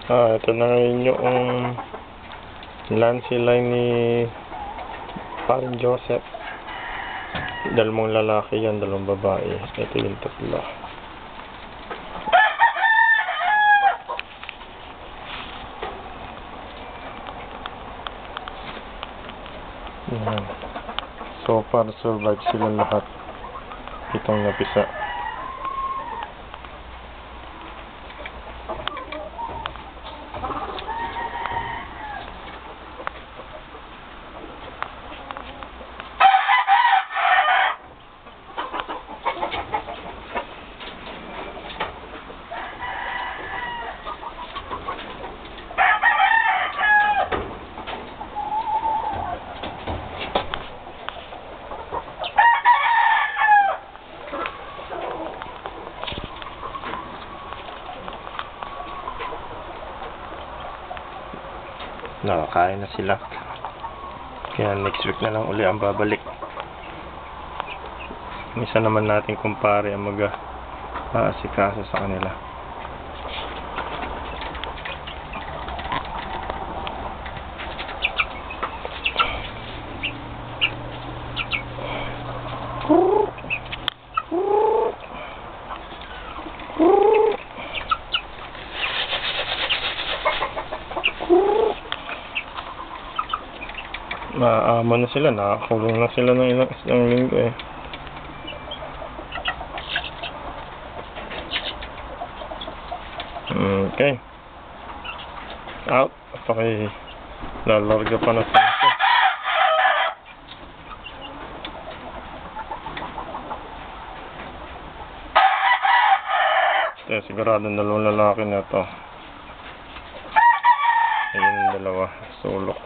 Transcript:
Ito na ngayon yung Lancy line ni Paring Joseph. Dalawang lalaki yan, dalawang babae. Ito yung tatlo. Yan. So far, survive sila lahat. Itong napisa. Nakakain na sila. Kaya next week na lang uli ang babalik. Isa naman natin kumpare ang mag-aasikaso sa kanila. Maamo na sila, nakakulong na sila ng ilang linggo eh. Okay. Out. Okay. Lalarga pa na sila. Sigurado dalawang lalaki na to. Ayun yung dalawa. Sulok.